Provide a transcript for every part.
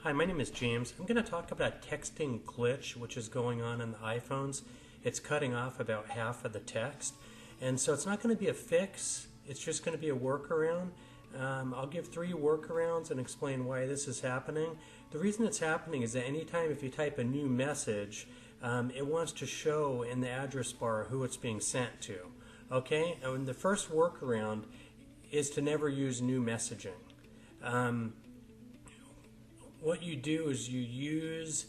Hi, my name is James. I'm going to talk about a texting glitch which is going on in the iPhones. It's cutting off about half of the text. And so it's not going to be a fix, it's just going to be a workaround. I'll give 3 workarounds and explain why this is happening. The reason it's happening is that anytime if you type a new message, it wants to show in the address bar who it's being sent to. Okay? And the first workaround is to never use new messaging. What you do is you use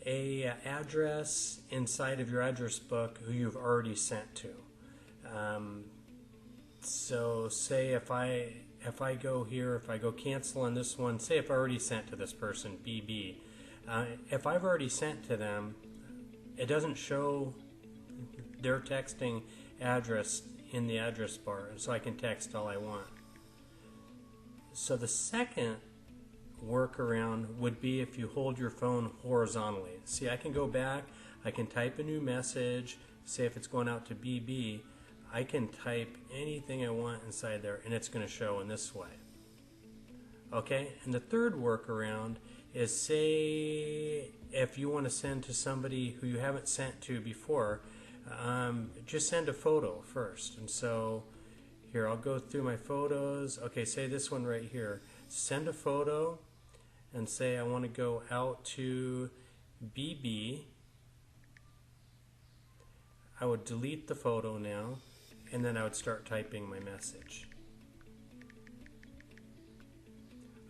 a address inside of your address book who you've already sent to. So say if I go here, if I go cancel on this one, say if I already sent to this person, BB, if I've already sent to them, it doesn't show their texting address in the address bar, so I can text all I want. So the second workaround would be if you hold your phone horizontally. See, I can go back, I can type a new message, say if it's going out to BB, I can type anything I want inside there and it's going to show in this way. Okay, and the third workaround is, say if you want to send to somebody who you haven't sent to before, just send a photo first. And so here, I'll go through my photos. Okay, say this one right here. Send a photo and say I want to go out to BB. I would delete the photo now, and then I would start typing my message.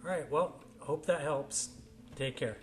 Alright, well, hope that helps. Take care.